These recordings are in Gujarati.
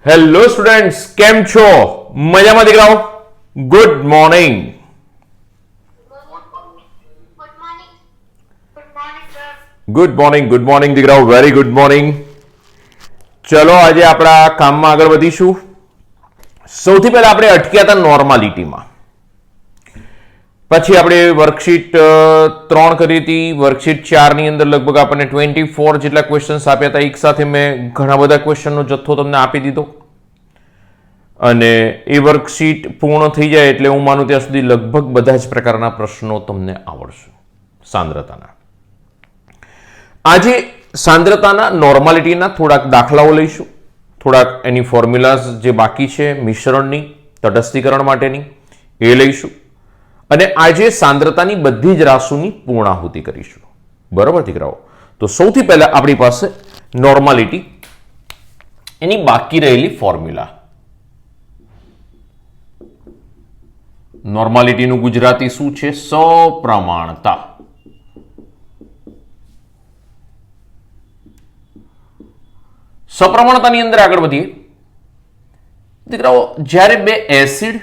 હેલો સ્ટુડન્ટ્સ, કેમ છો? મજામાં દીકરાઓ? Good morning. ગુડ મોર્નિંગ દીકરાઓ, વેરી ગુડ મોર્નિંગ. ચલો આજે આપણા કામમાં આગળ વધીશું. સૌથી પહેલા આપણે અટક્યા હતા નોર્માલિટીમાં. પછી આપણે વર્કશીટ 3 કરી હતી. વર્કશીટ 4 ની અંદર લગભગ આપણને 24 જેટલા ક્વેશ્ચન્સ આપ્યા હતા. એક સાથે મેં ઘણા બધા ક્વેશ્ચનનો જથ્થો તમને આપી દીધો અને એ વર્કશીટ પૂર્ણ થઈ જાય એટલે હું માનું ત્યાં સુધી લગભગ બધા જ પ્રકારના પ્રશ્નો તમને આવડશે સાંદ્રતાના. આજે સાંદ્રતાના નોર્માલિટીના થોડાક દાખલાઓ લઈશું, થોડાક એની ફોર્મ્યુલાઝ જે બાકી છે મિશ્રણની તટસ્થીકરણ માટેની એ લઈશું અને આજે સાંદ્રતાની બધી જ રાશિઓની પૂર્ણાહુતિ કરીશું. બરાબર દીકરાઓ? તો સૌથી પહેલા આપણી પાસે નોર્માલિટી, એની બાકી રહેલી ફોર્મ્યુલા. નોર્માલિટીનું ગુજરાતી શું છે? સપ્રમાણતા. સપ્રમાણતાની અંદર આગળ વધીએ દીકરાઓ. જ્યારે બે એસિડ,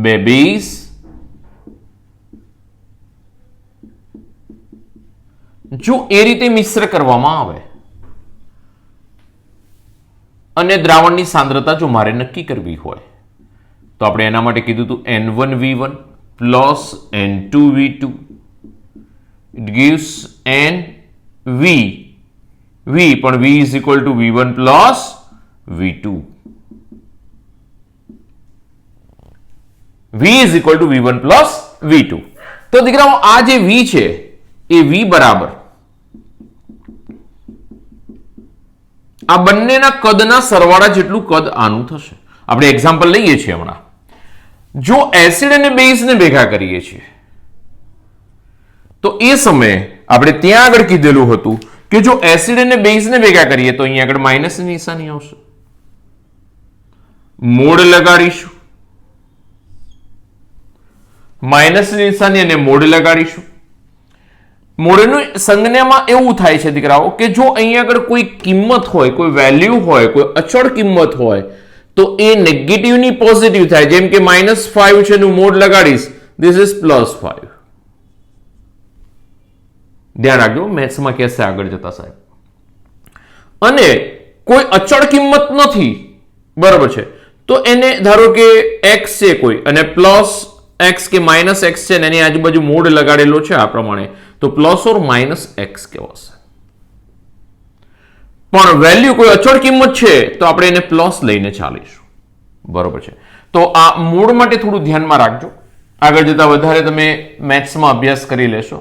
બે બેઝ જો એ રીતે મિશ્ર કરવામાં આવે અને દ્રાવણની સાંદ્રતા જો મારે નક્કી કરવી હોય તો આપણે એના માટે કીધું હતું N1V1 plus N2V2 it gives NV પણ V is equal to V1 plus V2. V is equal to V1 plus V2. તો દીકરાઓ આ જે V છે એ V બરાબર આ બંનેના કદના સરવાળા જેટલું કદ આનું થશે. આપણે એક્ઝામ્પલ લઈએ છીએ હમણાં. જો એસિડ અને બેઝને ભેગા કરીએ છીએ તો એ સમયે આપણે ત્યાં આગળ કીધેલું હતું કે જો એસિડ અને બેઝને ભેગા કરીએ તો અહીંયા આગળ માઇનસની નિશાની આવશે. મોડ લગાડીશું, માઇનસની નિશાની અને મોડ લગાડીશું. મોડનું સંજ્ઞામાં એવું થાય છે દીકરાઓ કે જો અહીંયા આગળ કોઈ કિંમત હોય, કોઈ વેલ્યુ હોય, કોઈ અચળ કિંમત હોય તો એ નેગેટિવની પોઝિટિવ થાય. જેમ કે -5 છે એનું મોડ લગાડીશ, ધીસ ઇઝ +5. ધ્યાન રાખજો, મેથ્સમાં કહેશે આગળ જતા સાહેબ. અને કોઈ અચળ કિંમત નથી, બરાબર છે, તો એને ધારો કે x છે કોઈ અને +x કે -x છે ને એની આજુબાજુ મોડ લગાડેલો છે આ પ્રમાણે, તો પ્લસ ઓર માઇનસ એક્સ કહેવાશે. પણ વેલ્યુ કોઈ અચળ કિંમત છે તો આપણે એને પ્લસ લઈને ચાલીશું. બરોબર છે? તો આ મોડ માટે થોડું ધ્યાનમાં રાખજો. આગળ જતા વધારે તમે મેથ્સમાં અભ્યાસ કરી લેશો.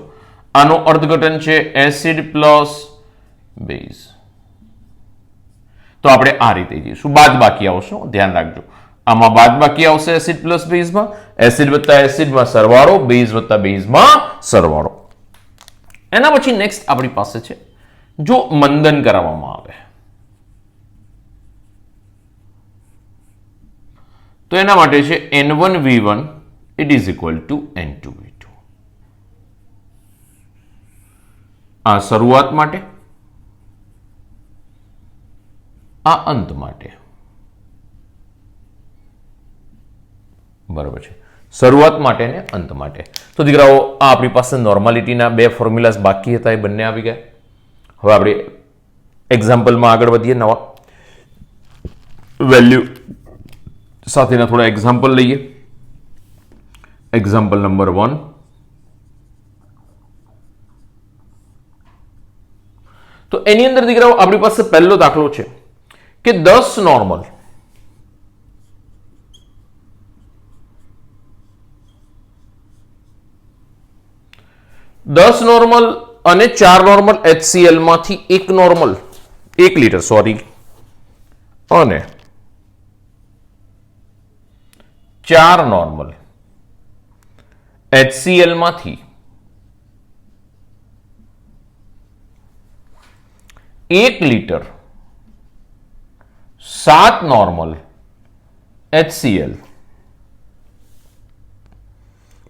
આનો અર્થઘટન છે એસિડ પ્લસ બેઝ. તો આપણે આ રીતે જઈશું, બાદ બાકી આવશે, ધ્યાન રાખજો. આમાં બાદ બાકી આવશે એસિડ પ્લસ બેઝમાં, એસિડ વત્તા એસિડમાં સરવાળો, બેઝ વત્તા બેઝમાં સરવાળો. એના પછી નેક્સ્ટ આપણી પાસે છે જો મંદન કરાવવામાં આવે તો એના માટે છે N1V1 it is equal to N2V2. આ શરૂઆત માટે, આ અંત માટે. બરાબર છે? શરૂઆત માટે ને અંત માટે. તો દીકરાઓ આ આપણી પાસે નોર્માલિટીના બે ફોર્મ્યુલાઝ બાકી હતા, એ બંને આવી ગયા. હવે આપણે એક્ઝામ્પલમાં આગળ વધીએ. નવા વેલ્યુ સાથેના થોડા એક્ઝામ્પલ લઈએ. Example number 1. તો એની અંદર દીકરાઓ આપણી પાસે પહેલો દાખલો છે કે 10 નોર્મલ અને 4 નોર્મલ HCl માંથી 1 નોર્મલ 1 લીટર અને 4 નોર્મલ HCl માંથી 1 લીટર 7 નોર્મલ HCl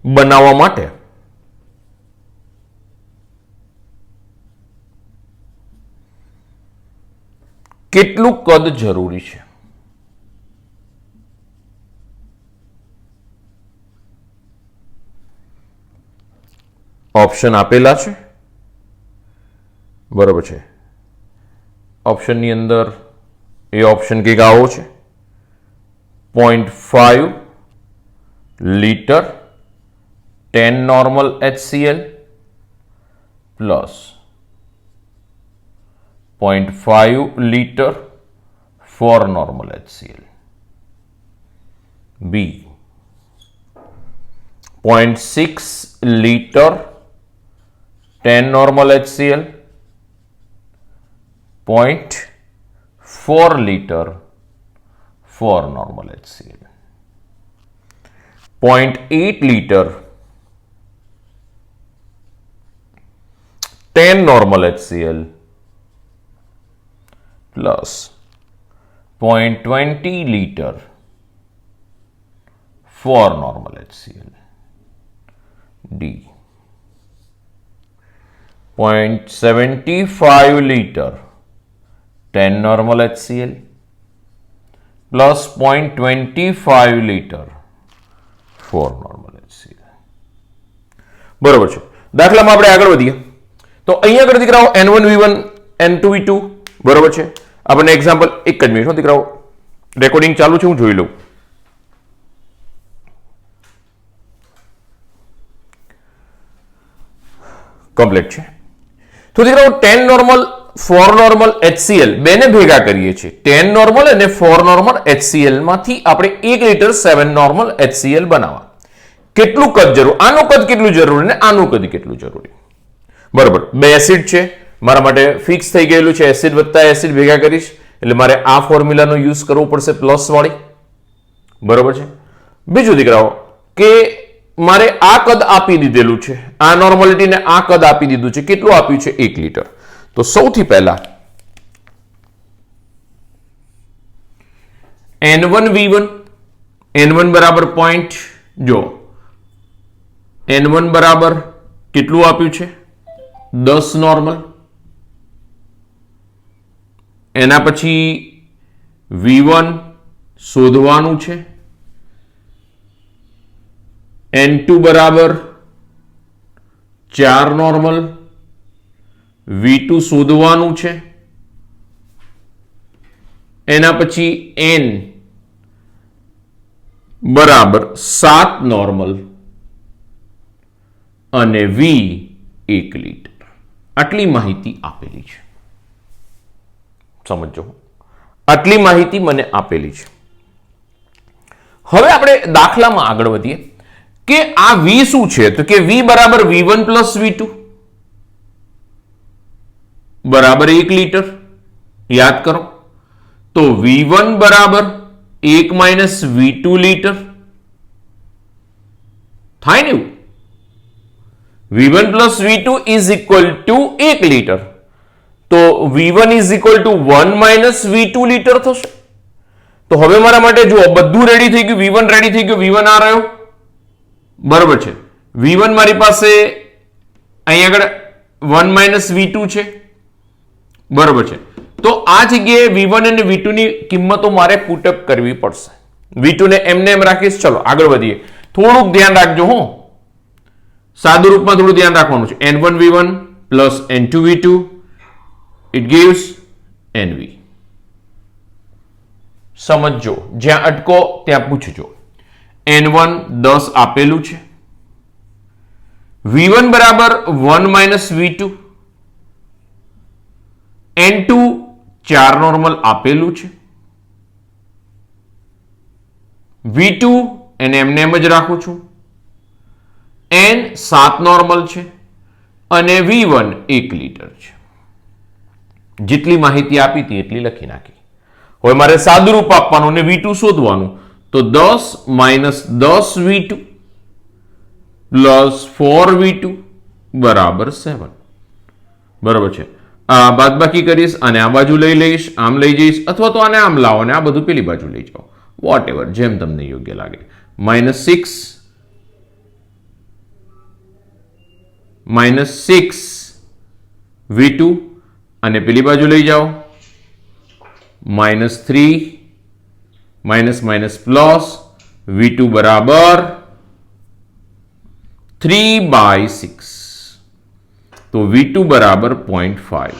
બનાવવા માટે કેટલું કદ જરૂરી છે? ઓપ્શન આપેલા છે, બરોબર છે. ઓપ્શનની અંદર એ ઓપ્શન કંઈક આવો છે, 0.5 litre 10 normal HCl plus 0.5 litre 4 normal HCl. બી 0.6 litre 10 normal HCl, 0.4 liter 4 normal HCl, 0.8 liter 10 normal HCl plus 0.20 liter 4 normal HCl. D 0.75 liter 10 normal HCl plus 0.25 liter 4 normal HCl. બરોબર છે. દાખલામાં આપણે આગળ વધીએ તો અહીંયા આગળ દીકરાઓ N1 V1 N2 V2 બરોબર છે. આપણને એક્ઝામ્પલ એક જ મિનિટ દીકરાઓ, રેકોર્ડિંગ ચાલુ છે, હું જોઈ લઉં. કમ્પ્લીટ છે. તો દીકરાઓ 10 નોર્મલ 4 નોર્મલ HCl બેને ભેગા કરીએ છીએ. 10 નોર્મલ અને 4 નોર્મલ HCl માંથી આપણે 1 લીટર 7 નોર્મલ HCl બનાવવા. કેટલું કદ જરૂર, આનું કદ કેટલું જરૂરી ને આનું કદ કેટલું જરૂરી? બરોબર, બે એસિડ છે, મારા માટે ફિક્સ થઈ ગયેલું છે. એસિડ વત્તા એસિડ ભેગા કરીશ એટલે મારે આ ફોર્મ્યુલાનો યુઝ કરવો પડશે પ્લસ વાળી. બરોબર છે. બીજું દીકરાઓ કે મારે આ કદ આપી દીધેલું છે, આ નોર્માલિટીને આ કદ આપી દીધું છે. કેટલું આપ્યું છે? 1 લીટર. તો સૌથી પહેલા N1 V1 N1 બરાબર પોઈન્ટ, જો N1 બરાબર કેટલું આપ્યું છે? 10 નોર્મલ. એના પછી V1 શોધવાનું છે. N2 બરાબર 4 નોર્મલ. V2 શોધવાનું છે. એના પછી N બરાબર 7 નોર્મલ અને V 1 લીટર. આટલી માહિતી આપેલી છે, સમજો. આટલી માહિતી મને આપેલી છે. હવે આપણે દાખલામાં આગળ વધીએ કે આ V શું છે? તો કે V બરાબર V1 પ્લસ V2 બરાબર 1 લીટર. યાદ કરો તો V1 બરાબર 1 માઇનસ V2 લીટર થાય ને. V1 plus V2 is equal two 1 litre. તો V1 is equal two 1 minus V2 litre થશે. તો હવે મારા માટે જુઓ, બધું રેડી થઈ ગયું. V1 રેડી થઈ ગયું. V1 આ રહ્યો, બરોબર છે. V1 મારી પાસે અહીં આગળ 1 માઇનસ V2 છે, બરોબર છે. તો આ જગ્યાએ V1 અને V2 ની કિંમતો મારે પુટઅપ કરવી પડશે. V2 ને એમને એમ રાખીશ. ચલો આગળ વધીએ. થોડુંક ધ્યાન રાખજો હો, સાદું રૂપમાં થોડું ધ્યાન રાખવાનું છે. N1 V1 plus N2 V2 it gives NV. સમજો, જ્યાં અટકો ત્યાં પૂછજો. N1 10 આપેલું છે. V1 બરાબર 1 માઇનસ V2. N2 4 નોર્મલ આપેલું છે. V2 એને એમને એમ જ રાખું છું. N 7 નોર્મલ છે અને V1 1 લીટર છે. જેટલી માહિતી આપી હતી એટલી લખી નાખી. હવે મારે સાદું રૂપ આપવાનું અને V2 શોધવાનું. તો 10 માઇનસ 10 V2 પ્લસ 4 V2 બરાબર 7. બરાબર છે. આ બાદબાકી કરીશ અને આ બાજુ લઈ લઈશ, આમ લઈ જઈશ, અથવા તો આને આમ લાવો અને આ બધું પેલી બાજુ લઈ જાઓ. વોટ એવર, જેમ તમને યોગ્ય લાગે. -6 V2 અને પેલી બાજુ લઈ જાઓ -3 माइनस प्लस V2 बराबर 3/6, तो V2 बराबर 0.5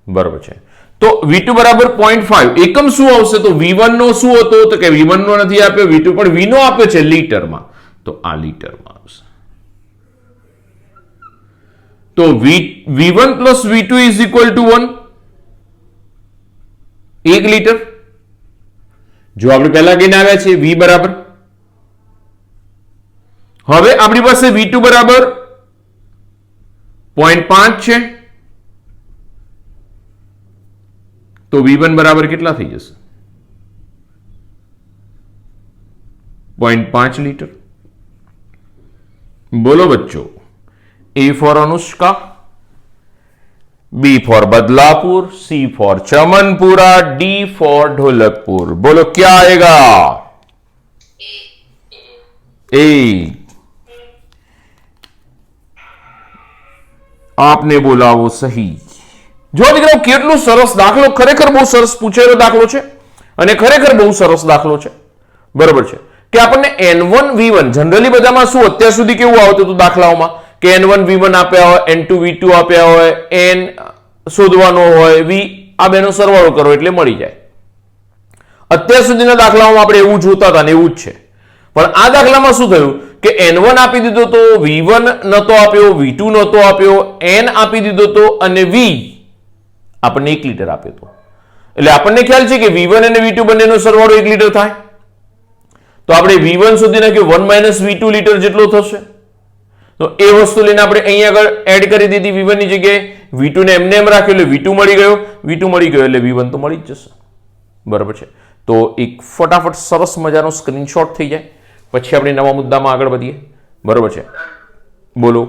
बराबर है। तो V2 बराबर 0.5 एकम શું આવશે? તો V1 નો શું હતો? તો કે V1 નો નથી આપ્યો, V2 પણ V નો આપ્યો છે લીટરમાં, તો આ લીટરમાં આવશે। તો V1 plus V2 is equal two 1, 1 litre. જો આપણે પહેલા કહીને આવ્યા છે V બરાબર, હવે આપણી પાસે V2 બરાબર 0.5 છે, તો V1 બરાબર કેટલા થઈ જશે? 0.5 લીટર। બોલો બચ્ચો, A for Anushka, B for Badlapur, C for Chamanpura, D for Dholakpur. बोलो क्या आएगा? ए। आपने बोला वो सही। जो દીકરાઓ કેટલું સરસ દાખલો, ખરેખર બહુ સરસ પૂછેલો દાખલો છે અને ખરેખર બહુ સરસ દાખલો છે, બરાબર છે કે આપણને N1 V1 જનરલી બધામાં શું અત્યાર સુધી કેવું આવતું હતું દાખલાઓમાં કે N1 V1 આપ્યા હોય, N2 V2 આપ્યા હોય, N શોધવાનો હોય, V આ બેનો સરવાળો કરો એટલે મળી જાય। અત્યાર સુધીના દાખલાઓમાં આપણે એવું જોતા હતા ને એવું જ છે, પણ આ દાખલામાં શું થયું કે N1 આપી દીધો તો, V1 નતો આપ્યો, V2 નતો આપ્યો, N આપી દીધો તો અને V આપણને 1 લીટર આપ્યો તો, એટલે આપણને ખ્યાલ છે કે V1 અને V2 બંનેનો સરવાળો 1 લીટર થાય, તો આપણે V1 સુધી નાખ્યું 1 - V2 લીટર જેટલો થશે, તો એ વસ્તુ લઈને આપણે અહીંયા આગળ એડ કરી દીધી V1 ની જગ્યાએ, V2 ને એમને એમ રાખ્યો એટલે V2 મળી ગયો, V2 મળી ગયો એટલે V1 તો મળી જ જશે, બરાબર છે। તો એક ફટાફટ સરસ મજાનો સ્ક્રીનશોટ થઈ જાય, પછી આપણે નવા મુદ્દામાં આગળ વધીએ, બરાબર છે। બોલો,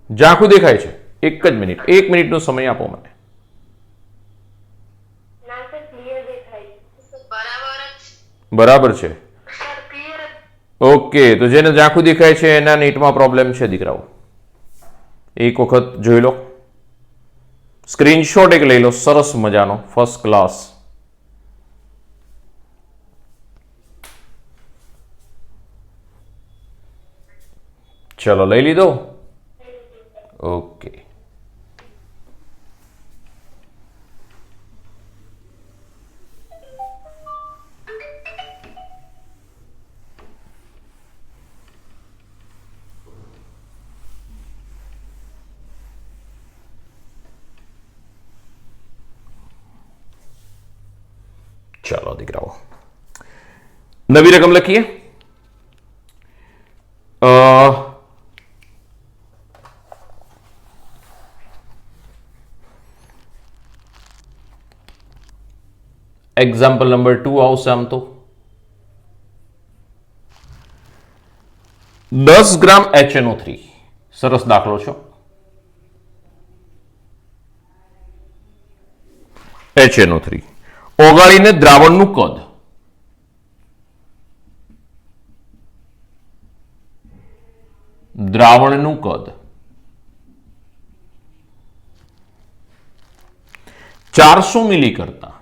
ઝાંખું દેખાય છે? એક જ મિનિટ, 1 મિનિટનો સમય આપો મને। બરાબર છે, ઓકે। તો જેને ઝાંખું દેખાય છે એના નેટમાં પ્રોબ્લેમ છે દીકરાઓ, એક વખત જોઈ લો, સ્ક્રીનશોટ એક લઈ લો સરસ મજાનો, ફર્સ્ટ ક્લાસ। ચલો લઈ લીધો, ઓકે। ચાલો દીકરાઓ નવી રકમ લખીએ। એક્ઝામ્પલ નંબર 2 આવશે આમ તો 10 ગ્રામ HNO3, સરસ દાખલો છે HNO3, ઓગાળીને દ્રાવણનું કદ, દ્રાવણનું કદ 400 મિલી કરતા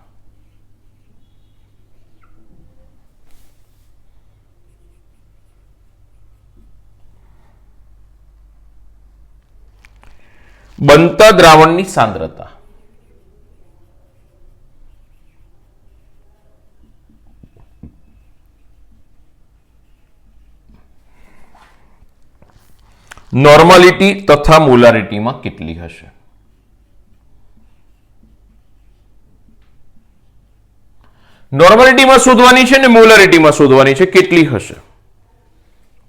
બનતા દ્રાવણની સાંદ્રતા, નોર્માલિટી તથા મોલારિટીમાં કેટલી હશે? નોર્માલિટીમાં શોધવાની છે ને મોલારિટીમાં શોધવાની છે કેટલી હશે,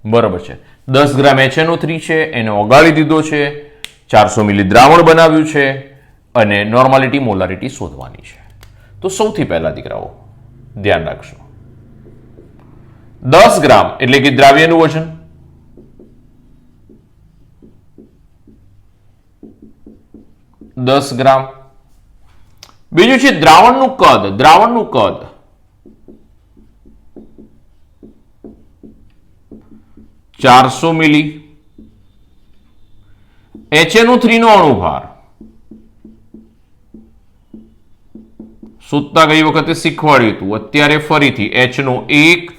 બરાબર છે। 10 ગ્રામ HNO3 છે, એને ઓગાળી દીધો છે, 400 મિલી દ્રાવણ બનાવ્યું છે અને નોર્માલિટી મોલારિટી શોધવાની છે। તો સૌથી પહેલા દીકરાઓ ધ્યાન રાખશો, 10 ગ્રામ એટલે કે દ્રાવ્યનું વજન, ग्राम, बीजू छे द्रावणनु कद, द्रावणनु कद 400 मिली HNO3 નો અણુભાર સૂત્તા ગઈ વખતે શીખવાડ્યું હતું, અત્યારે ફરીથી H નો 1,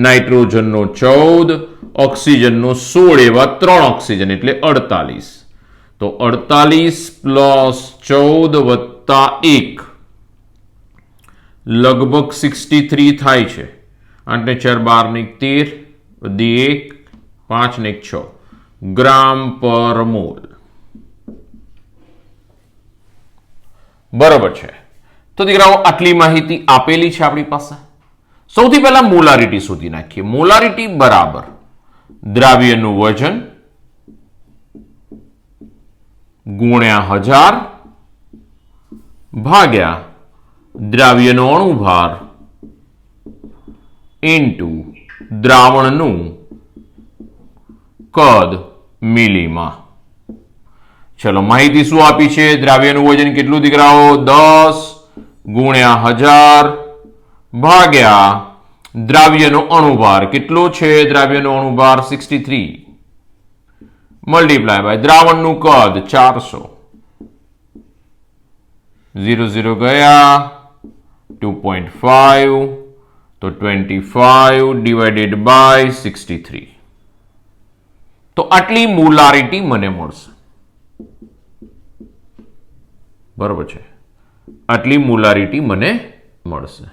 નાઇટ્રોજનનો 14, ઓક્સિજનનો 16, એવા 3 ઓક્સિજન એટલે 48. તો 48 પ્લસ 14 વત્તા 1 લગભગ 63 થાય છે. 8 ને 4 12 ને 13 વધી 1 5 ને 6 ગ્રામ પર મોલ. બરાબર છે. તો દીકરાઓ આટલી માહિતી આપેલી છે આપણી પાસે. સૌથી પહેલા મોલારિટી શોધી નાખીએ. મોલારિટી બરાબર દ્રાવ્યનું વજન ગુણ્યા 1000 ભાગ્યા દ્રાવ્યનો અણુભાર ઇન્ટુ દ્રાવણનું કદ મિલીમાં. ચલો માહિતી શું આપી છે? દ્રાવ્યનું વજન કેટલું દીકરાઓ? 10 ગુણ્યા 1000 ભાગ્યા દ્રાવ્યનો અણુભાર કેટલો છે? દ્રાવ્યનો અણુભાર 63 મલ્ટીપ્લાય બાય દ્રાવણનું કદ 400. 0 0 ગયા 2.5 તો 25 ડિવાઇડેડ બાય 63. તો આટલી મોલારિટી મને મળશે. બરોબર છે, આટલી મોલારિટી મને મળશે.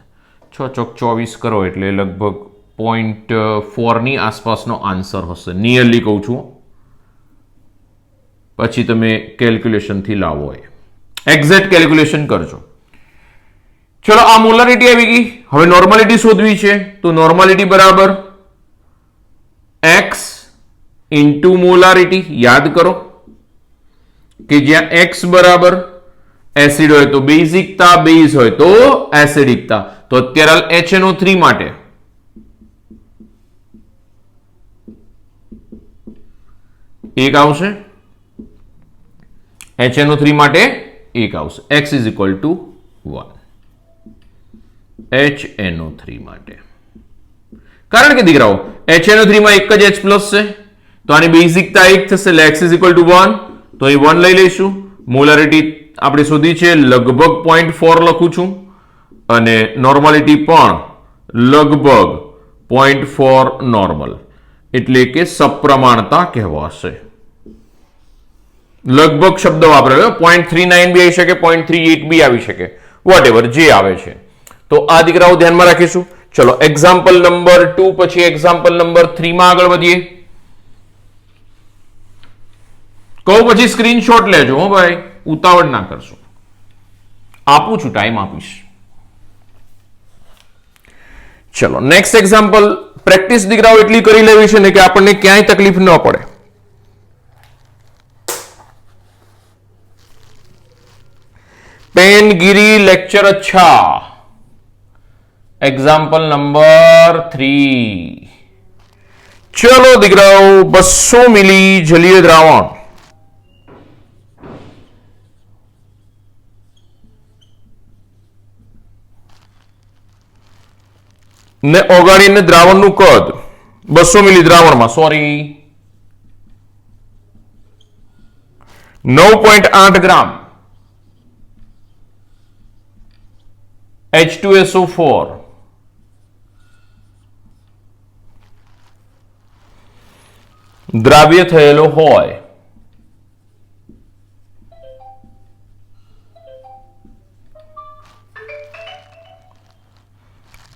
6 ચોક 24 કરો એટલે લગભગ 0.4 ની આસપાસનો આન્સર હશે. નિયરલી કહું છું, પછી તમે કેલ્ક્યુલેશનથી લાવો, એક્ઝેક્ટ કેલ્ક્યુલેશન કરજો. ચલો આ મોલારિટી આવી ગઈ. હવે નોર્માલિટી શોધવી છે. તો નોર્માલિટી બરાબર x ઇન્ટુ મોલારિટી. યાદ કરો કે જ્યાં x બરાબર એસિડ હોય તો બેઝિકતા, બેઝ હોય તો એસિડિકતા. તો અત્યારે HNO3 માટે એક આવશે, HNO3 માટે એક આવશે. x is equal two 1 HNO3 માટે. કારણ કે દીકરાઓ HNO3 માં એક જ H પ્લસ છે તો આની બેઝિકતા 1 થશે એટલે x ઇઝ ઇક્વલ ટુ 1. તો અહીં 1 લઈ લઈશું. મોલારિટી આપણે શોધી છે, લગભગ 0.4 લખું છું અને નોર્માલિટી પણ લગભગ 0.4 નોર્મલ એટલે કે સપ્રમાણતા કહેવાશે. લગભગ શબ્દ વાપરેલો. 0.39 બી આવી શકે, 0.38 બી આવી શકે, વોટ એવર જે આવે છે. તો આ દીકરાઓ ધ્યાનમાં રાખીશું. ચલો એક્ઝામ્પલ નંબર 2 પછી એક્ઝામ્પલ નંબર 3 માં આગળ વધીએ. કહું પછી સ્ક્રીનશોટ લેજો હો ભાઈ, ઉતાવળ ના કરશો. આપું છું, ટાઈમ આપીશ. ચલો નેક્સ્ટ એક્ઝામ્પલ. પ્રેક્ટિસ દીકરાઓ એટલી કરી લેવી છે ને કે આપણને ક્યાંય તકલીફ ન પડે. पेनगिरी लेक्चर अच्छा. Example number 3. चलो दिखराओ 200 मिली जलीय द्रावण ने ओगाड़ीने द्रावणનું કદ 200 મિલી દ્રાવણમાં, સોરી 9.8 ગ્રામ H2SO4 દ્રાવ્ય થયેલો હોય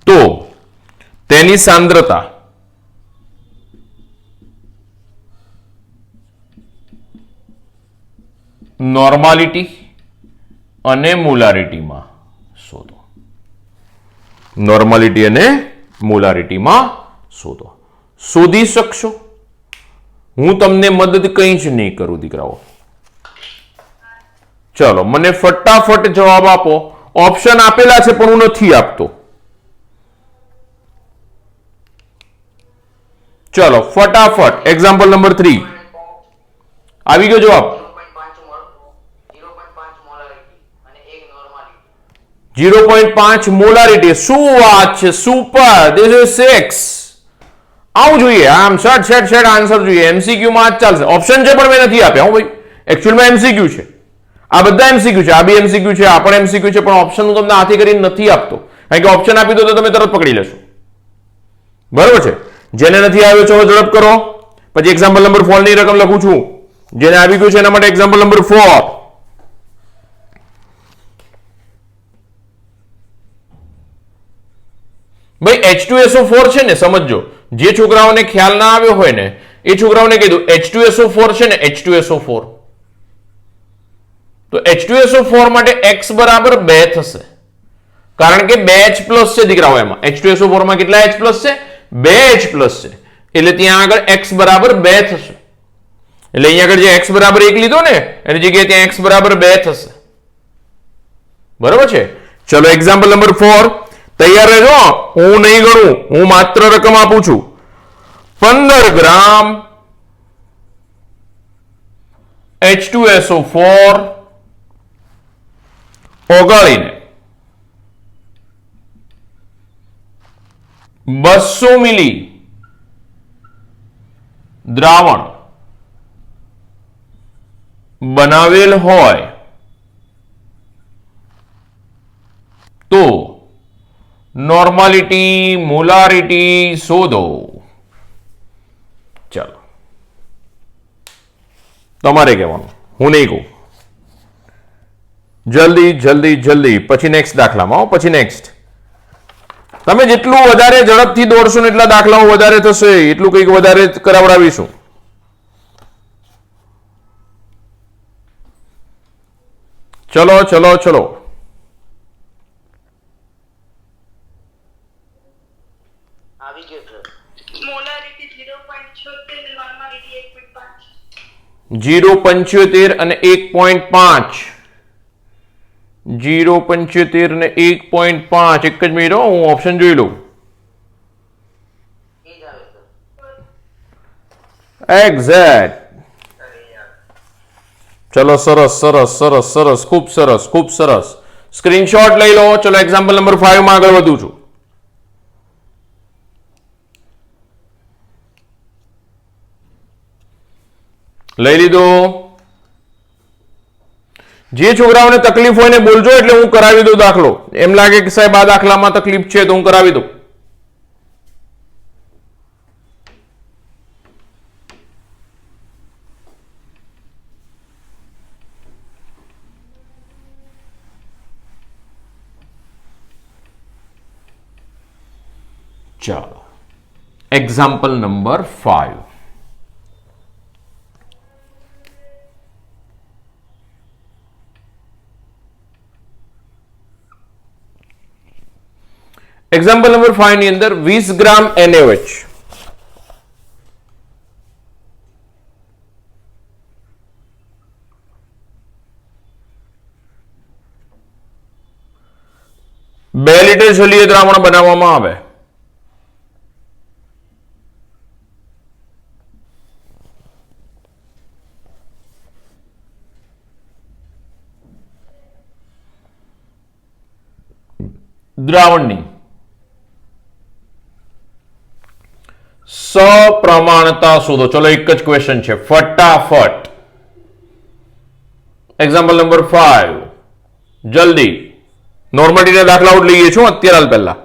તો તેની સાંદ્રતા નોર્માલિટી અને મોલારિટીમાં શોધો. નોર્માલિટી અને મોલારિટીમાં શોધો. શોધી શકશો? હું તમને મદદ કંઈ જ નહીં કરું દીકરાઓ. ચલો મને ફટાફટ જવાબ આપો. ઓપ્શન આપેલા છે પણ હું નથી આપતો. ચલો ફટાફટ. એક્ઝામ્પલ નંબર 3 આવી ગયો જવાબ. 0.5 મોલારિટી. શું વાત છે, સુપર. This is 6. આવું જોઈએ, આમ શર્ટ આન્સર જોઈએ. એમસીક્યુ માં જ ચાલશે. ઓપ્શન છે પણ મેં નથી આપ્યા હું ભાઈ. એકચ્યુઅલમાં એમસીક્યુ છે, આ બધા એમસીક્યુ છે, આ બી એમસીક્યુ છે, આ પણ એમસીક્યુ છે, પણ ઓપ્શન હું તમને હાથી કરીને નથી આપતો, કારણ કે ઓપ્શન આપી દો તો તમે તરત પકડી લેશો. બરોબર છે. જેને નથી આવ્યો છે ઝડપ કરો. પછી એક્ઝામ્પલ નંબર 4 ની રકમ લખું છું. જેને આવી ગયું છે એના માટે એક્ઝામ્પલ નંબર 4. ભાઈ H2SO4 છે ને, સમજો, જે છોકરાઓને ખ્યાલ ના આવ્યો હોય ને એ છોકરાઓને કીધું H2SO4 છે ને, H2SO4 તો H2SO4 માટે x બરાબર 2 થશે, કારણ કે 2H પ્લસ છે દીકરાઓ. એમાં H2SO4 માં કેટલા H પ્લસ છે? 2H પ્લસ છે, એટલે ત્યાં આગળ x બરાબર 2 થશે. એટલે અહીંયા આગળ જે x બરાબર 1 લીધો ને એની જગ્યાએ ત્યાં x બરાબર 2 થશે. બરોબર છે. ચલો એક્ઝામ્પલ નંબર 4. તૈયાર રહેજો, હું નહીં ગણું, હું માત્ર રકમ આપું છું. 15 ગ્રામ H2SO4 ઓગાળીને 200 મિલી દ્રાવણ બનાવેલ હોય તો નોર્માલિટી મોલારિટી શોધો. ચાલો તમારે કહેવાનું, હું નહીં કહું. જલ્દી જલ્દી જલ્દી. પછી નેક્સ્ટ દાખલામાં. પછી નેક્સ્ટ. તમે જેટલું વધારે ઝડપથી દોડશો ને એટલા દાખલાઓ વધારે થશે, એટલું કંઈક વધારે કરાવડાવીશું. ચલો ચલો ચલો. જીરો 0.75 અને 1.5. 0.75 અને 1.5. એક જ મિનિટ, હું ઓપ્શન જોઈ લઉં. એક્ઝેક્ટ. ચલો સરસ સરસ સરસ સરસ, ખૂબ સરસ ખૂબ સરસ. સ્ક્રીનશોટ લઈ લો. ચલો એક્ઝામ્પલ નંબર 5 માં આગળ વધું છું. લઈ લીધો. જે છોકરાઓને તકલીફ હોય ને બોલજો, એટલે હું કરાવી દઉં દાખલો. એમ લાગે કે સાહેબ આ દાખલામાં તકલીફ છે તો હું કરાવી દઉં. ચાલો એક્ઝામ્પલ નંબર 5. એક્ઝામ્પલ નંબર 5 ની અંદર 20 ગ્રામ NaOH બે લીટર જલીય દ્રાવણ બનાવવામાં આવે. દ્રાવણની સપ્રમાણતા શોધો. ચલો એક જ ક્વેશ્ચન છે, ફટાફટ. Example number 5. જલ્દી નોર્માલિટીના દાખલાઓ લઈએ છું અત્યારે પહેલા.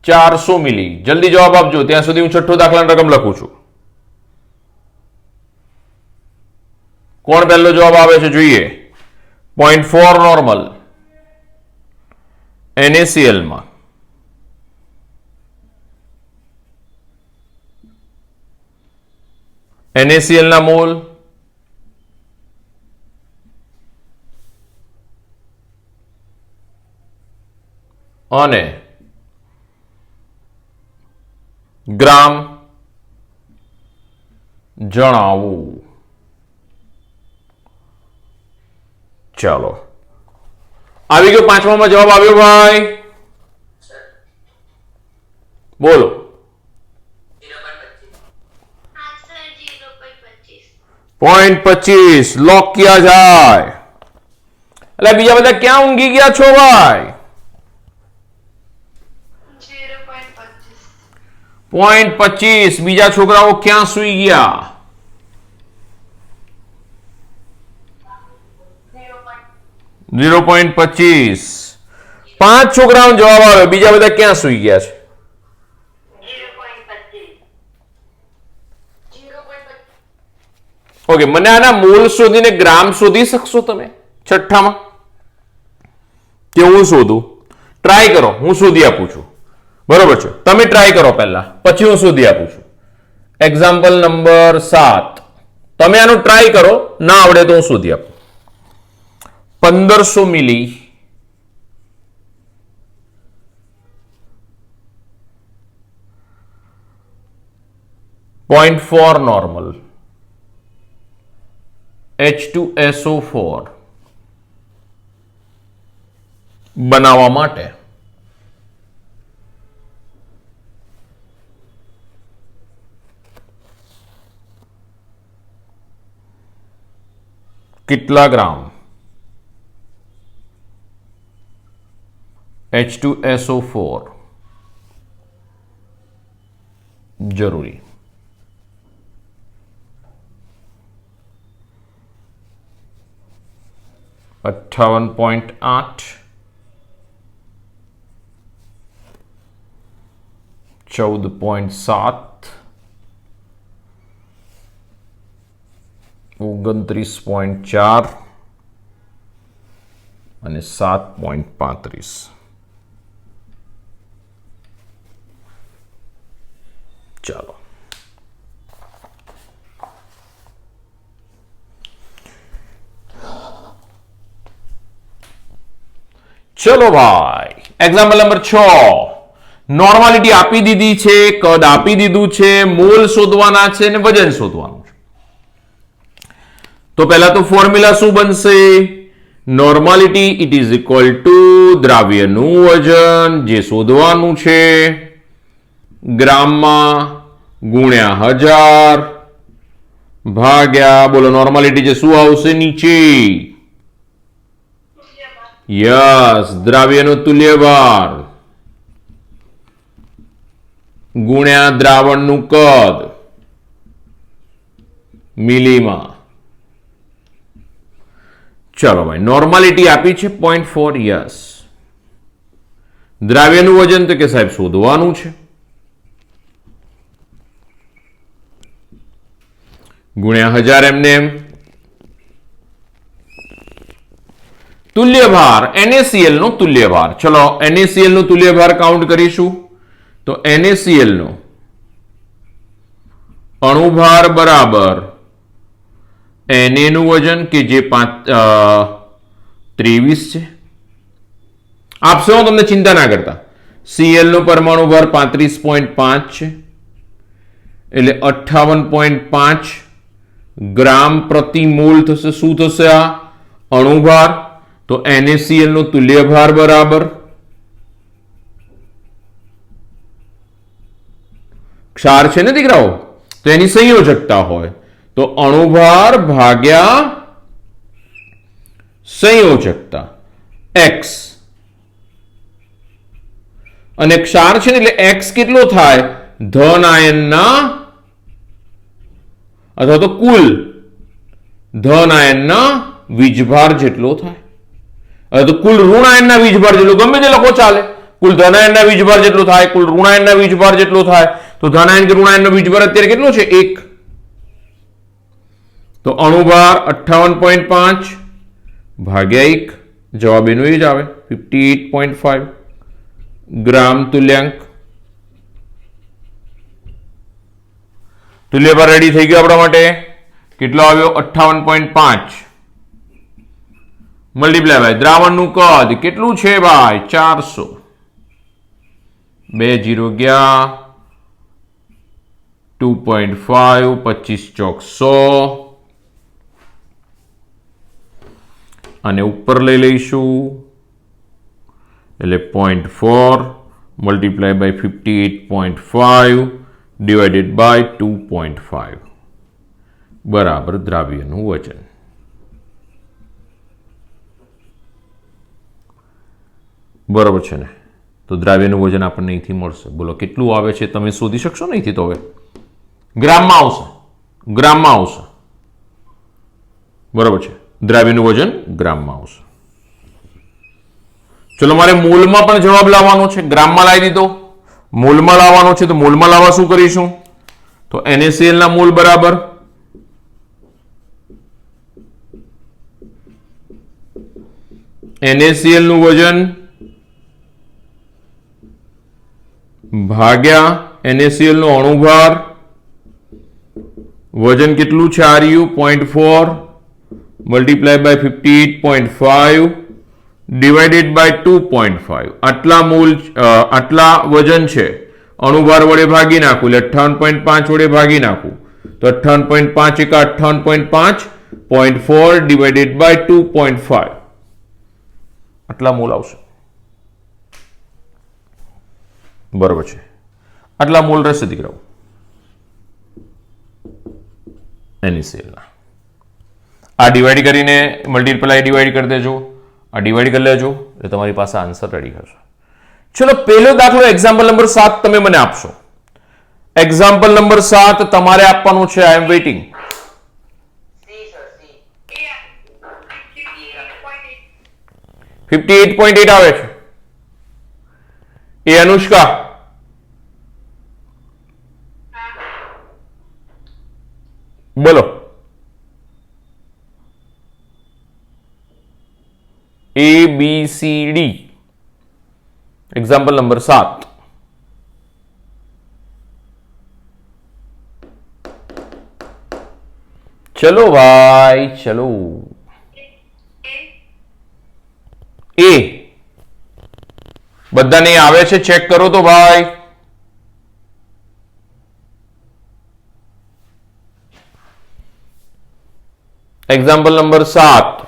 400 મિલી. જલ્દી જવાબ આપજો, ત્યાં સુધી હું છઠ્ઠો દાખલાની રકમ લખું છું. કોણ પહેલો જવાબ આવે છે જોઈએ. 0.4 નોર્મલ NaCl માં NaCl ના મોલ અને ગ્રામ જણાવું. ચાલો આવી ગયો. પાંચમામાં જવાબ આવ્યો ભાઈ, બોલો. 0.25 लॉक किया जाए. એટલે બીજા બધા ક્યાં ઊંઘી ગયા છો ભાઈ? 0.25 બીજા છોકરાઓ ક્યાં સૂઈ ગયા? 0.25. 5 છોકરાઓનો જવાબ આવ્યો, બીજા બધા ક્યાં સુઈ ગયા છે? ઓકે, મને આના મોલ શોધીને ગ્રામ શોધી શકશો તમે છઠ્ઠામાં? કે હું શોધું? ટ્રાય કરો, હું શોધી આપું છું. બરોબર છે, તમે ટ્રાય કરો પહેલા, પછી હું શોધી આપું છું. Example number 7. તમે આનું ટ્રાય કરો, ના આવડે તો હું શોધી આપું. 1500 મિલી 0.4 નોર્મલ H2SO4 બનાવવા માટે કેટલા ગ્રામ H2SO4 જરૂરી? 58.8, 14.7, 29.4 અને 7.35. ચાલો, ચલો ભાઈ, એક્ઝામ્પલ નંબર 6. નોર્માલિટી આપી દીધી છે, કદ આપી દીધું છે, મોલ શોધવાના છે અને વજન શોધવાનું છે. તો પહેલા તો ફોર્મ્યુલા શું બનશે? Normality it is equal to દ્રાવ્યનું વજન, જે શોધવાનું છે, ગ્રામમાં ગુણ્યા 1000 ભાગ્યા, બોલો નોર્માલિટી જે શું આવશે નીચે? યસ, દ્રાવ્યનો તુલ્યભાર ગુણ્યા દ્રાવણનું કદ મિલીમાં. ચલો ભાઈ, નોર્માલિટી આપી છે 0.4. યસ, દ્રાવ્યનું વજન તો કે સાહેબ શોધવાનું છે, ગુણ્યા 1000 એમને એમ. તુલ્યભાર NaCl નો તુલ્યભાર, ચલો NaCl નો તુલ્યભાર કાઉન્ટ કરીશું. તો NaCl નો અણુભાર બરાબર Na નું વજન કે જે 23 છે. આપશો, તમને ચિંતા ના કરતા. Cl નો પરમાણુ ભાર 35.5 છે, એટલે 58.5 ગ્રામ પ્રતિ મોલ થશે. શું થશે આ? અણુભાર. તો NaCl નો તુલ્યભાર બરાબર ક્ષાર છે ને દીકરાઓ, તો એની સંયોજકતા હોય તો અણુભાર ભાગ્યા સંયોજકતા x, અને ક્ષાર છે ને એટલે x કેટલો થાય? ધન આયનના અથવા તો કુલ ધન આયનના વીજભાર જેટલો થાય. તો કુલ ઋણ આયનના વીજભાર જેટલો, ગમે તે લખો ચાલે. કુલ ધન આયનના વીજભાર જેટલો થાય, કુલ ઋણ આયનના વીજભાર જેટલો થાય. તો ધન આયન કે ઋણ આયનનો વીજભાર અત્યારે કેટલો છે? 1. તો અણુભાર 58.5 ભાગ્યા 1, જવાબ એનો એ જ આવે 58.5 ગ્રામ તુલ્યાંક. તુલ્યભાર રેડી થઈ ગયો આપણા માટે. કેટલો આવ્યો? 58.5 મલ્ટીપ્લાય બાય દ્રાવણનું કદ કેટલું છે ભાઈ? 400. 2 0 ગયા, 2.5, 25 ચોક 100, અને ઉપર લઈ લઈશું એટલે 0.4 મલ્ટીપ્લાય બાય 58.5 ડિવાઇડેડ બાય 2.5 બરાબર દ્રાવ્યનું વજન. બરાબર છે ને? તો દ્રાવ્યનું વજન આપણને અહીંથી મળશે. બોલો કેટલું આવે છે? તમે શોધી શકશો ને અહીંથી? તો હવે ગ્રામમાં આવશે, ગ્રામમાં આવશે. બરાબર છે, દ્રાવ્યનું વજન ગ્રામમાં આવશે. ચલો મારે મોલમાં પણ જવાબ લાવવાનો છે, ગ્રામમાં લાવી દીધો, મોલમાં લાવવાનો છે. તો મોલમાં લાવવા શું કરીશું? તો NaCl ના મોલ બરાબર NaCl નું વજન ભાગ્યા NaCl નો અણુભાર. વજન કેટલું છે? Ru 0.4 multiply by 58.5 divided by 2.5. આટલા મોલ આટલા વજન છે. અણુભાર વડે ભાગી નાખું એટલે 58.5 વડે ભાગી નાખું તો 58.5 એકા 58.5 0.4 ડિવાઇડેડ બાય 2.5 આટલા મોલ આવશે. બરોબર છે. આટલા મોલ રહેશે દીકરાઓ NaCl ના. આ ડિવાઈડ કરીને મલ્ટીપ્લાય ડિવાઈડ કરી દેજો, આ ડિવાઈડ કરી લેજો એટલે તમારી પાસે આન્સર રેડી હશે. ચલો પહેલો દાખલો એક્ઝામ્પલ નંબર 7 તમે મને આપશો. એક્ઝામ્પલ નંબર 7 તમારે આપવાનું છે. આઈ એમ વેઇટિંગ. 58.8 આવે છે. એ અનુષ્કા બોલો. ABCD example number 7. चलो भाई चलो. ए બધાને આવે છે? ચેક કરો તો ભાઈ. एग्जाम्पल नंबर 7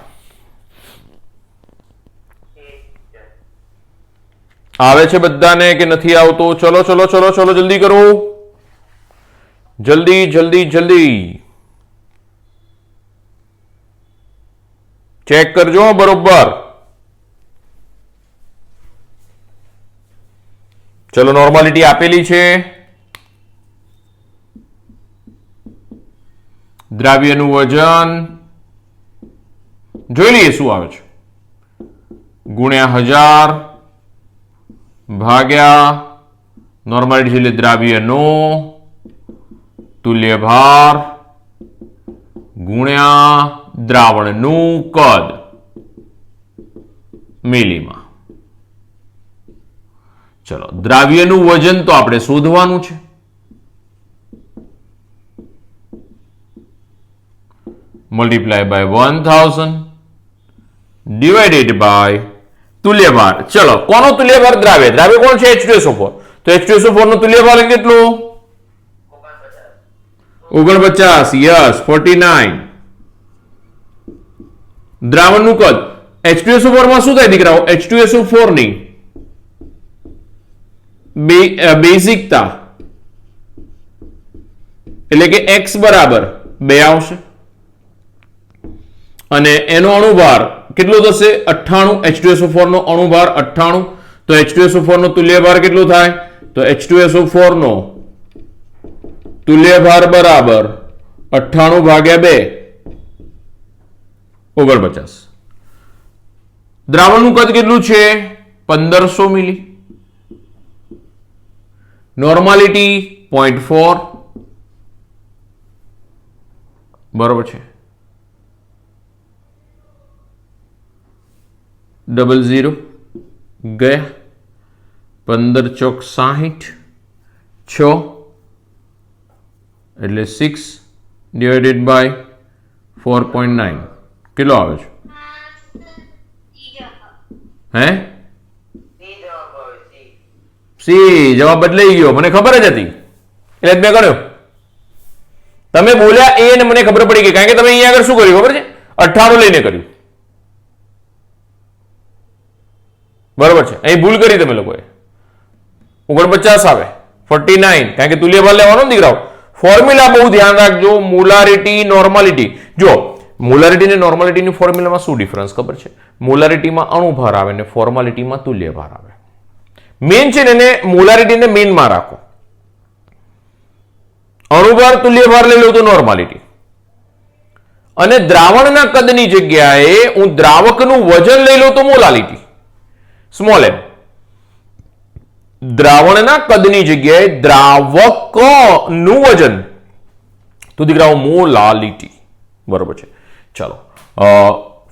આવે છે બધાને કે નથી આવતો? ચલો ચલો ચલો ચલો જલ્દી કરો, જલ્દી જલ્દી જલ્દી ચેક કરજો બરોબર. ચલો નોર્માલિટી આપેલી છે. દ્રાવ્યનું વજન જોઈ લઈએ શું આવે છે. ગુણ્યા 1000 ભાગ્યા નોર્માલિટી એટલે દ્રાવ્યનો તુલ્ય ભાર ગુણ્યા દ્રાવણનું કદ મિલીમાં. ચલો દ્રાવ્યનું વજન તો આપણે શોધવાનું છે. મલ્ટીપ્લાય બાય 1000 ડિવાઇડેડ બાય તુલ્યભાર. ચલો કોનો તુલ્યભાર? દ્રાવ્ય. દ્રાવ્ય કોણ છે? H2SO4. તો H2SO4 નો તુલ્યભાર કેટલો? 49. યસ 49. દ્રાવણનું કદ H2SO4 માં શું થાય દીકરાઓ? H2SO4 ની બેઝિકતા એટલે કે x બરાબર 2 આવશે અને એનો અણુભાર કેટલો થશે? 98. H2SO4 નો અણુભાર 98. તો H2SO4 નો તુલ્યભાર કેટલો થાય? તો H2SO4 નો તુલ્યભાર બરાબર 98 ભાગ્યા 2 49. દ્રાવણનું કદ કેટલું છે? 1500 મિલી. નોર્માલિટી 0.4 બરોબર છે. 00 ગયા 15 ચોક 60 6 એટલે 6 ડિવાઇડેડ બાય 4.9 કેટલો આવે છે? હે સી જવાબ બદલાઈ ગયો. મને ખબર જ હતી એટલે મેં કર્યો. તમે બોલ્યા એ ને મને ખબર પડી ગઈ કારણ કે તમે અહીંયા આગળ શું કર્યું ખબર છે? 98 લઈને કર્યું. બરોબર છે. અહીં ભૂલ કરી તમે લોકોએ. 49 આવે 49 કારણ કે તુલ્યભાર લેવાનો દીકરાઓ. ફોર્મ્યુલા બહુ ધ્યાન રાખજો. Molarity normality. જો મોલારિટી અને નોર્માલિટીની ફોર્મ્યુલામાં શું ડિફરન્સ ખબર છે? મોલારિટીમાં અણુભાર આવે ને ફોર્માલિટીમાં તુલ્યભાર આવે. મેન છે ને એને મોલારિટીને મેનમાં રાખો. અણુભાર તુલ્યભાર લઈ લો તો નોર્માલિટી અને દ્રાવણના કદની જગ્યાએ હું દ્રાવકનું વજન લઈ લો તો મોલાલિટી. સ્મોલ એમ. દ્રાવણના કદની જગ્યાએ દ્રાવકનું વજન તો દીકરાઓ મોલાલિટી. બરોબર છે. ચાલો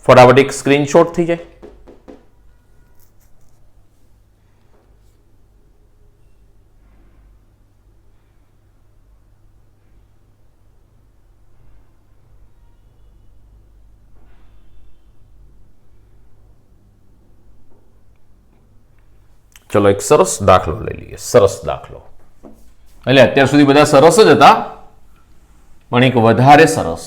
ફટાફટ એક સ્ક્રીનશોટ થઈ જાય. ચલો એક સરસ દાખલો લઈ લઈએ. સરસ દાખલો એટલે અત્યાર સુધી બધા સરસ જ હતા, પણ એક વધારે સરસ.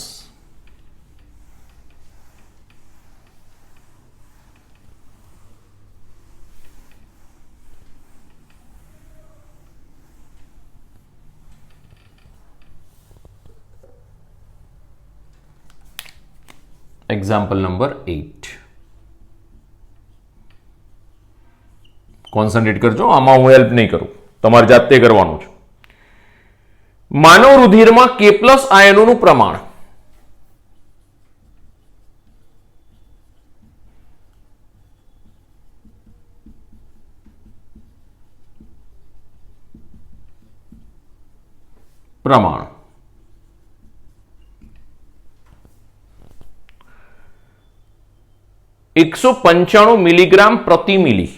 Example number 8. કોન્સન્ટ્રેટ કરજો, આમાં હું હેલ્પ નહીં કરું, તમારે જાતે કરવાનું છે. માનવ રુધિરમાં K+ આયનોનું પ્રમાણ પ્રમાણ 195 મિલીગ્રામ પ્રતિ મિલી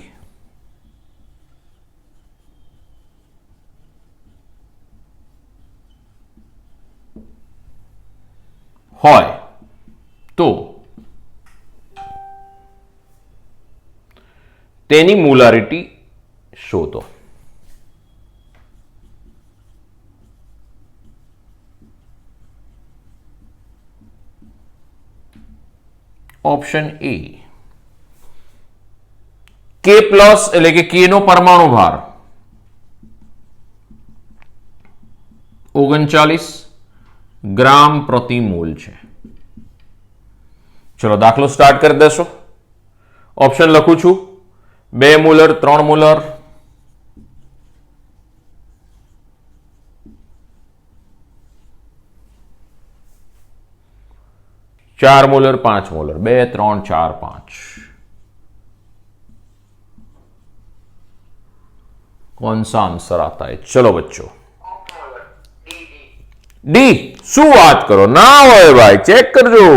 હોય તો તેની મોલારિટી શોધો. ઓપ્શન એ K+ એટલે કે K નો પરમાણુ ભાર 39 ગ્રામ પ્રતિ મોલ છે. ચલો દાખલો સ્ટાર્ટ કરી દેશો. ઓપ્શન લખું છું: 2 મોલર, 3 મોલર, 4 मोलर, 5 मोलर, 2, 3, 4, 5. कौन सा आंसर आता है? चलो बच्चों, डी. શું વાત કરો, ના હોય ભાઈ, ચેક કરજો.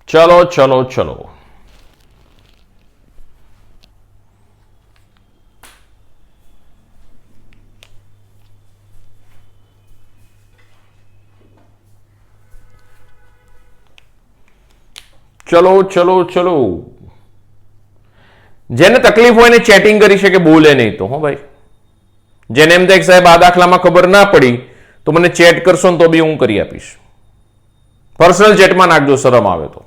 ચલો ચલો ચલો. ચલો ચલો ચલો. જેને તકલીફ હોય ને ચેટિંગ કરી શકે, બોલે નહીં તો. હો ભાઈ, જેને એમ થાય સાહેબ આ દાખલામાં ખબર ના પડી તો મને ચેટ કરશો ને તો બી હું કરી આપીશ. પર્સનલ ચેટમાં નાખજો, શરમ આવે તો.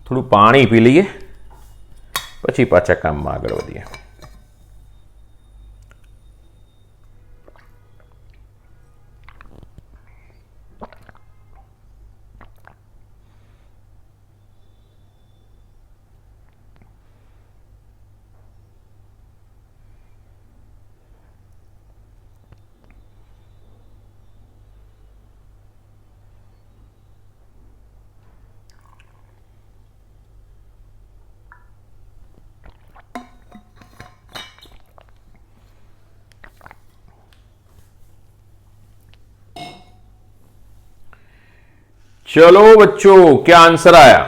થોડું પાણી પી લઈએ, પછી પાછા કામમાં આગળ વધીએ. चलो बच्चों, क्या आंसर आया?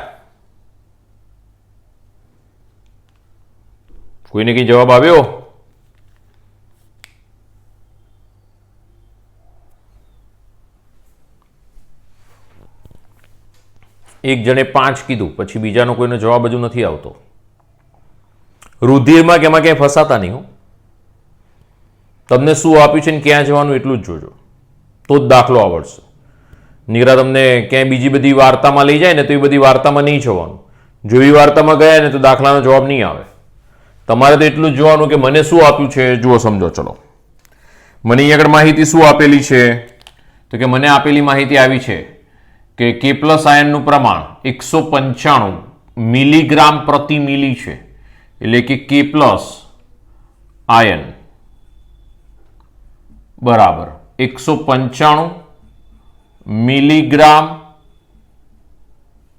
कोई ने कहीं जवाब આવ્યો? એક જણે 5 કીધું, પછી બીજાનો કોઈનો જવાબ હજુ નથી આવતો. રુધિરમાં કે એમાં ક્યાંય ફસાતા નહીં હો. તમને શું આપ્યું છે ને ક્યાં જવાનું એટલું જ જોજો, તો જ દાખલો આવડશે. નીકળા તમને ક્યાંય બીજી બધી વાર્તામાં લઈ જાય ને તો એ બધી વાર્તામાં નહીં જવાનું. જો એવી વાર્તામાં ગયા ને તો દાખલાનો જવાબ નહીં આવે. તમારે તો એટલું જ જોવાનું કે મને શું આપ્યું છે. જુઓ, સમજો. ચલો, મને અહીં આગળ માહિતી શું આપેલી છે? તો કે મને આપેલી માહિતી આવી છે કે કે પ્લસ આયનનું પ્રમાણ 195 મિલીગ્રામ પ્રતિ મિલી છે, એટલે કે પ્લસ આયન બરાબર 195 મિલીગ્રામ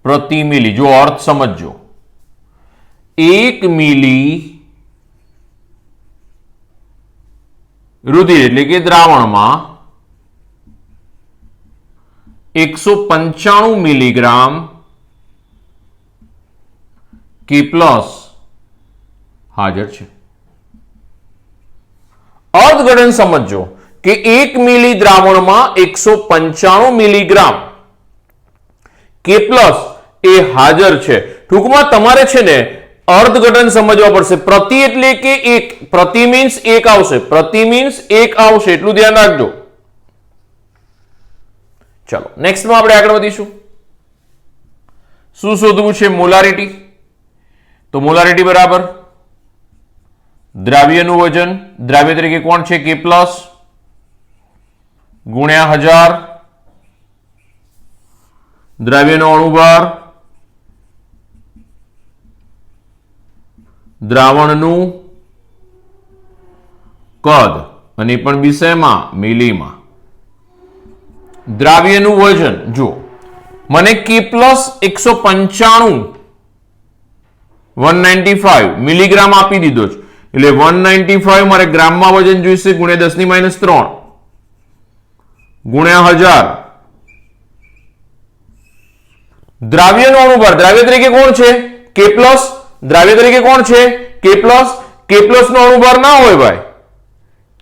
પ્રતિ મિલી. જો અર્થ સમજો, 1 મિલી રુધિર એટલે કે દ્રાવણમાં 195 મિલીગ્રામ કે પ્લસ હાજર છે. અર્થઘટન સમજો કે 1 મિલી દ્રાવણમાં 195 મિલીગ્રામ કે પ્લસ એ હાજર છે. ટૂંકમાં તમારે છે ને અર્થઘટન સમજવા પડશે. પ્રતિ એટલે કે એક, પ્રતિ મીન્સ એક આવશે, પ્રતિ મીન્સ એક આવશે, એટલું ધ્યાન રાખજો. ચલો નેક્સ્ટમાં આપણે આગળ વધીશું. શું શોધવું છે? મોલારિટી. તો મોલારિટી બરાબર દ્રાવ્યનું વજન, દ્રાવ્ય તરીકે કોણ છે? કે પ્લસ ગુણ્યા 1000, દ્રાવ્યનો અણુભાર, દ્રાવણનું કદ, અને પણ વિષયમાં મિલીમાં. દ્રાવ્યનું વજન જો મને કે પ્લસ 195 મિલીગ્રામ આપી દીધો છે, એટલે 195 મારે ગ્રામમાં વજન જોઈશે, ગુણ્યા 10⁻³ ગુણ્યા 1000. દ્રાવ્યનો અણુભાર, દ્રાવ્ય તરીકે કોણ છે? કે પ્લસ. દ્રાવ્ય તરીકે કોણ છે? કે પ્લસ. કે પ્લસ નો અણુભાર ના હોય ભાઈ,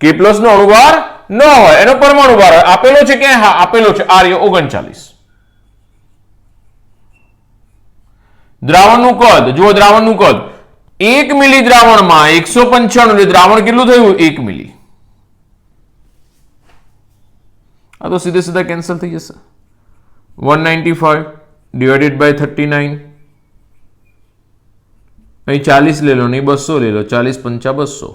કે પ્લસ નો અણુભાર ન હોય, એનો પરમાણુ ભાર આપેલો છે કે? હા આપેલો છે, આર્ય 39. દ્રાવણનું કદ જુઓ, દ્રાવણનું કદ 1 મિલી દ્રાવણમાં 195, એટલે દ્રાવણ કેટલું થયું? 1 મિલી. આ તો સીધે સીધા કેન્સલ થઈ જશે. 195 ડિવાઇડેડ બાય 39, અહીં 40 લઈ લો, નહીં 200 લઈ લો, 40 પંચા 200.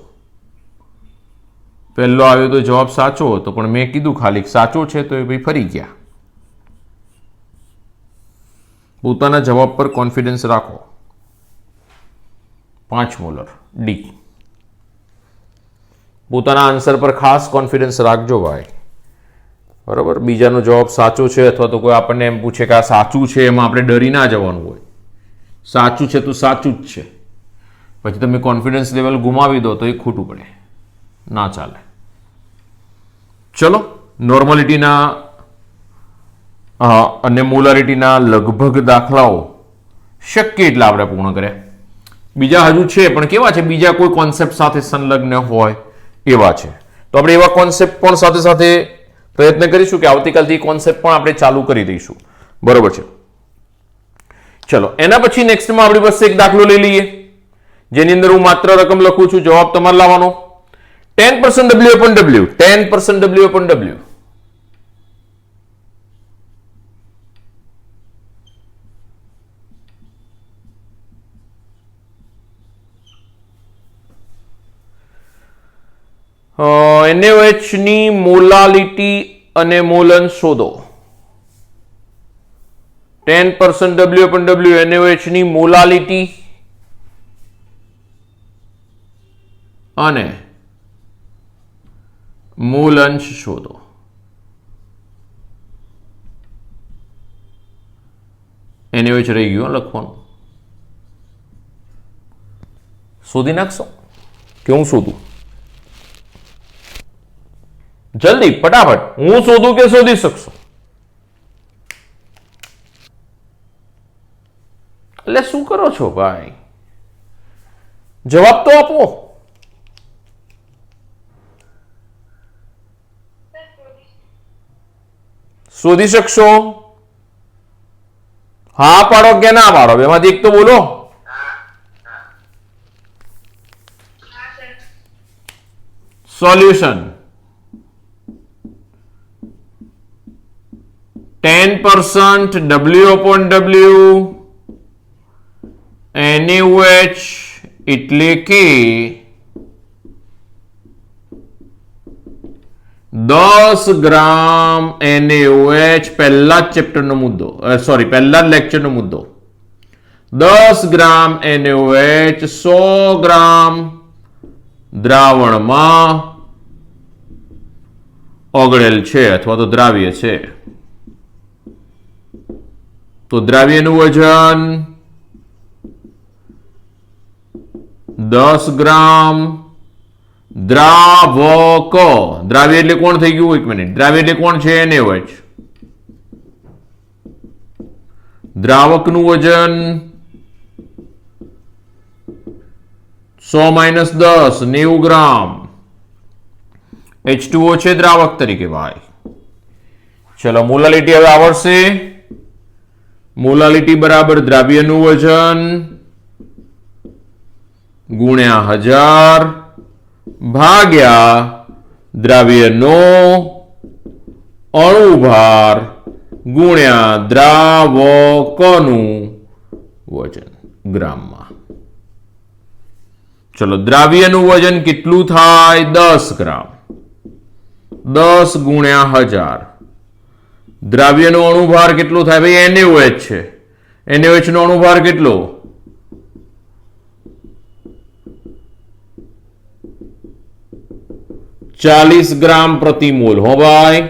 પહેલો આવ્યો તો જવાબ સાચો હતો, પણ મેં કીધું ખાલી સાચો છે તો એ ભાઈ ફરી ગયા. પોતાના જવાબ પર કોન્ફિડન્સ રાખો. 5 મોલર ડી. પોતાના આન્સર પર ખાસ કોન્ફિડન્સ રાખજો ભાઈ, બરાબર. બીજાનો જવાબ સાચો છે અથવા તો કોઈ આપણને એમ પૂછે કે આ સાચું છે, એમાં આપણે ડરી ના જવાનું હોય. સાચું છે તો સાચું જ છે, પછી તમે કોન્ફિડન્સ લેવલ ગુમાવી દો તો એ ખોટું પડે, ના ચાલે. ચલો નોર્માલિટીના અને મોલારિટીના લગભગ દાખલાઓ શક્ય એટલા આપણે પૂર્ણ કર્યા. બીજા હજુ છે, પણ કેવા છે? બીજા કોઈ કોન્સેપ્ટ સાથે સંલગ્ન હોય એવા છે, તો આપણે એવા કોન્સેપ્ટ પણ સાથે સાથે પ્રયત્ન કરીશું કે આવતીકાલથી કોન્સેપ્ટ પણ આપણે ચાલુ કરી દઈશું, બરોબર છે. ચલો એના પછી નેક્સ્ટમાં આપણી પાસે એક દાખલો લઈ લઈએ, જેની અંદર હું માત્ર રકમ લખું છું, જવાબ તમારે લાવવાનો. 10% W/W, 10% W/W. NaOH ની મોલાલિટી અને મોલન શોધો. 10% W/W NaOH ની મોલાલિટી અને મૂલંશ શોધો. NaOH રહી ગયું લખવાનું. શોધી નાખશો કે હું શોધું? જલ્દી ફટાફટ, હું શોધું કે શોધી શકશો? એટલે શું કરો છો ભાઈ, જવાબ તો આપો. શોધી શકશો? હા પાડો કે ના પાડો, બેમાંથી એક તો બોલો. સોલ્યુશન 10% W/W NaOH એટલે કે 10 ગ્રામ NaOH પહેલા જ ચેપ્ટરનો મુદ્દો, સોરી પહેલા જ લેક્ચરનો મુદ્દો. 10 ગ્રામ NaOH 100 ગ્રામ દ્રાવણમાં ઓગળેલ છે અથવા તો દ્રાવ્ય છે. તો દ્રાવ્યનું વજન 10 ગ્રામ દ્રાવક. દ્રાવ્ય એટલે કોણ થઈ ગયું? એક મિનિટ. દ્રાવ્ય એટલે કોણ છે? NaOH. દ્રાવકનું વજન 100 - 10 90 ગ્રામ. H2O છે દ્રાવક તરીકે ભાઈ. ચલો મોલાલિટી હવે આવડશે. મોલાલિટી બરાબર દ્રાવ્યનું વજન ગુણ્યા 1000 ભાગ્યા દ્રાવ્યનો અણુભાર ગુણ્યા દ્રાવકનું વજન ગ્રામમાં. ચલો દ્રાવ્યનું વજન કેટલું થાય? 10 ગ્રામ. 10 ગુણ્યા 1000. દ્રાવ્યનો અણુભાર કેટલો થાય? ભાઈ NaOH છે. NaOH નો અણુભાર કેટલો? 40 ગ્રામ પ્રતિ મોલ. હો ભાઈ.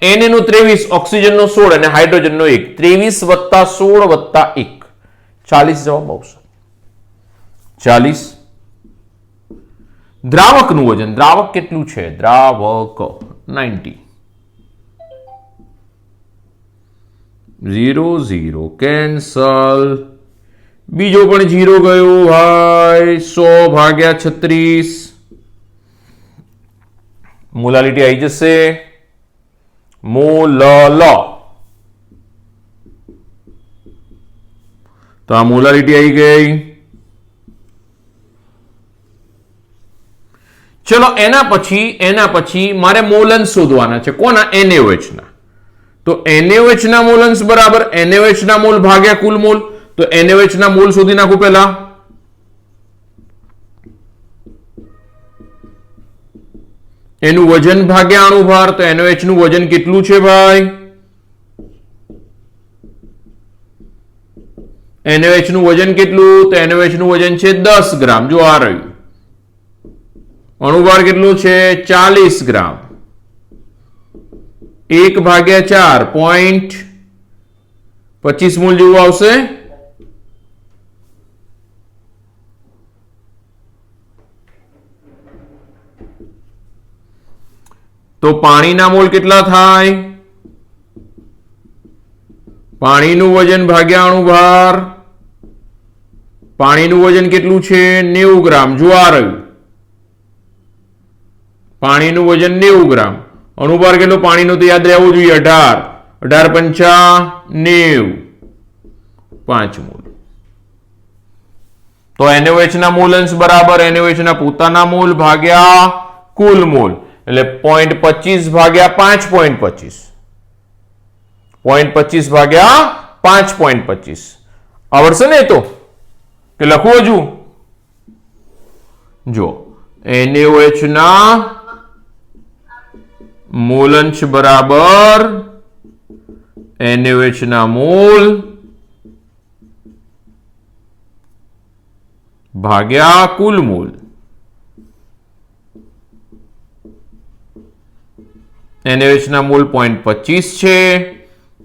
Na નું 23, ઓક્સિજન નો 16 અને હાઇડ્રોજન નો 1. 23 + 16 + 1 40 જવાબ આવશે. 40. દ્રાવકનું વજન, દ્રાવક કેટલું છે? દ્રાવક 90. 0 0 કેન્સલ. બીજો પણ 0 ગયો ભાઈ. 100 ભાગ્યા 36. મોલાલિટી આવી જશે. મોલલ. તો આ મોલાલિટી આવી ગઈ. ચલો એના પછી મારે મોલન્સ શોધવાના છે. કોના? NaOH ના. તો NaOH ના મોલન્સ બરાબર NaOH ના મોલ ભાગ્યા કુલ મોલ. તો NaOH ના મોલ શોધી નાખું પહેલા. એનું વજન ભાગ્યા અણુભાર. તો NaOH નું વજન કેટલું છે ભાઈ? NaOH નું વજન કેટલું? તો NaOH નું વજન છે 10 ગ્રામ. જો આ રહ્યું. અણુભાર કેટલું છે? 40 ગ્રામ. 1/4 0.25 મોલ જેવું આવશે. તો પાણીના મોલ કેટલા થાય? પાણીનું વજન ભાગ્યા અણુભાર. પાણીનું વજન કેટલું છે? 90 ગ્રામ. જો આ રહ્યું. પાણીનું વજન 90 ગ્રામ. અણુભાર કેટલો પાણીનો? તો યાદ રહેવું જોઈએ 18. 18 × 5 5 મોલ. તો NaOH ના મોલ અંશ બરાબર NaOH ના પોતાના મોલ ભાગ્યા કુલ મોલ. એટલે 0.25 ભાગ્યા 5.25. 0.25 ભાગ્યા 5.25. આવડશે ને? તો કે લખવું હજુ? જો NaOH ના મોલંશ બરાબર NaOH ના મોલ ભાગ્યા કુલ મોલ. NaOH ના મોલ 0.25 છે.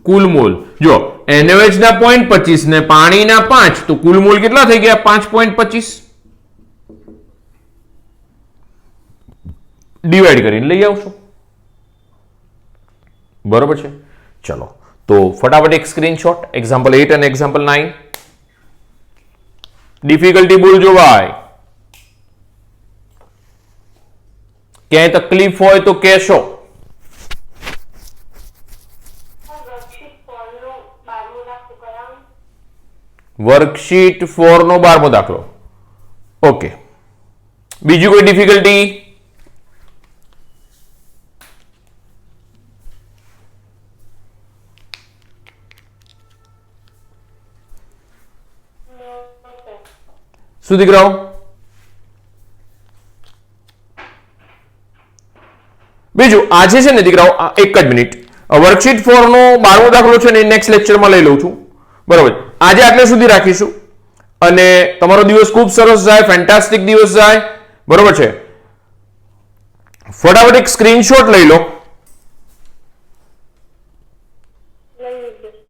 કુલ મોલ જો NaOH ના 0.25 ને પાણીના 5, તો કુલ મોલ કેટલા થઈ ગયા? 5.25. ડિવાઈડ કરીને લઈ આવશો. બરોબર છે. ચલો તો ફટાફટ એક સ્ક્રીનશોટ એક્ઝામ્પલ 8 અને એક્ઝામ્પલ 9. ડિફિકલ્ટી બોલજો ભાઈ. ક્યાંય તકલીફ હોય તો કહેશો. વર્કશીટ 4 નો 12મો દાખલો. ઓકે. બીજી કોઈ ડિફિકલ્ટી? શું દીકરાઓ? બીજું આજે છે ને દીકરાઓ એક જ મિનિટ વર્કશીટ 4 નો 12મો દાખલો છે ને નેક્સ્ટ લેક્ચરમાં લઈ લઉં છું, બરોબર. આજે આટલે સુધી રાખીશું અને તમારો દિવસ ખૂબ સરસ જાય, ફેન્ટાસ્ટિક દિવસ જાય, બરોબર છે. ફટાફટ એક સ્ક્રીનશોટ લઈ લો